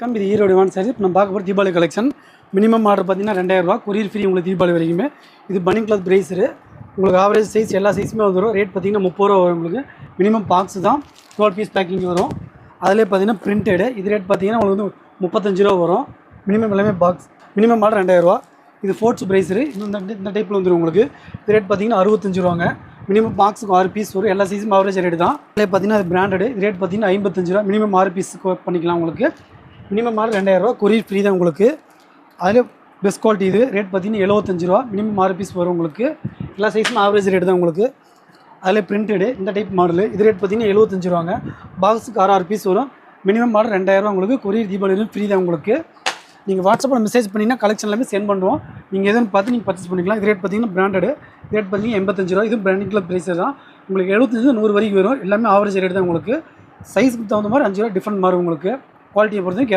இது ஈரோடு வான் சாரி நம்ம பார்க்க போகிற தீபாவளி கலெக்ஷன். மினிமம் ஆர்டர் பார்த்தீங்கன்னா 2000 ரூபா, கொரியர் ஃப்ரீ உங்களுக்கு தீபாவளி வரைக்குமே. இது பனிங் கிளாத் பிரைஸரு, உங்களுக்கு ஆவரேஜ் சைஸ் எல்லா சைஸுமே வந்துடும். ரேட் பார்த்தீங்கன்னா 30 ரூபா வரும் உங்களுக்கு. மினிமம் பாக்ஸ் தான், 12 பீஸ் பேக்கிங் வரும். அதிலே பார்த்தீங்கன்னா பிரிண்டடு, இது ரேட் பார்த்தீங்கன்னா உங்களுக்கு வந்து 35 ரூபா வரும். மினிமம் எல்லாமே பாக்ஸ். மினிமம் ஆர்டர் 2000 ரூபா. இது ஃபோர்ட்ஸ் பிரைஸரு, இந்த டைப்பில் வந்துடும் உங்களுக்கு. இது ரேட் பார்த்தீங்கன்னா 65 ரூபாங்க. மினிமம் பாக்ஸுக்கு 6 பீஸ் வரும். எல்லா சைஸும் ஆவரேஜ் ரேட் தான். அதிலே பார்த்தீங்கன்னா அது பிராண்டடு, இது ரேட் பார்த்தீங்கன்னா 55 ரூபா. மினிமம் 6 பீஸ் பண்ணிக்கலாம் உங்களுக்கு. மினிமம் ஆர்டர் 2000 ரூபா, கொரியர் ஃப்ரீ தான் உங்களுக்கு. அதில் பெஸ்ட் குவாலிட்டி இது ரேட் பார்த்தீங்கன்னா 75 ரூபா. மினிமம் 6 பீஸ் வரும் உங்களுக்கு. எல்லா சைஸும் ஆவரேஜ் ரேட் தான் உங்களுக்கு. அதில் பிரிண்டடு இந்த டைப் மாடலு, இது ரேட் பார்த்தீங்கன்னா 75 ரூபாங்க. பாக்ஸுக்கு 6 பீஸ் வரும். மினிமம் ஆர்டர் 2000 ரூபா உங்களுக்கு. கொரியர் தீபாவளி ஃப்ரீ தான் உங்களுக்கு. நீங்கள் வாட்ஸ்அப்பில் மெசேஜ் பண்ணிங்கன்னா கலெக்ஷன் எல்லாமே சென்ட் பண்ணுவோம். நீங்கள் எதுன்னு பார்த்து நீங்கள் பர்ச்சேஸ் பண்ணிக்கலாம். இது ரேட் பார்த்தீங்கன்னா பிராண்டடு, ரேட் பார்த்தீங்கன்னா 85 ரூபா. இது பிராண்டிங்கில் ப்ரைஸ் தான் உங்களுக்கு. 75 100 வரைக்கும் வரும். எல்லாமே ஆவரேஜ் ரேட் தான் உங்களுக்கு. சைஸுக்கு தகுந்த மாதிரி 5 ரூபா டிஃப்ரெண்ட் மாறும் உங்களுக்கு. குவாலிட்டியை பொறுத்து கேரண்டி.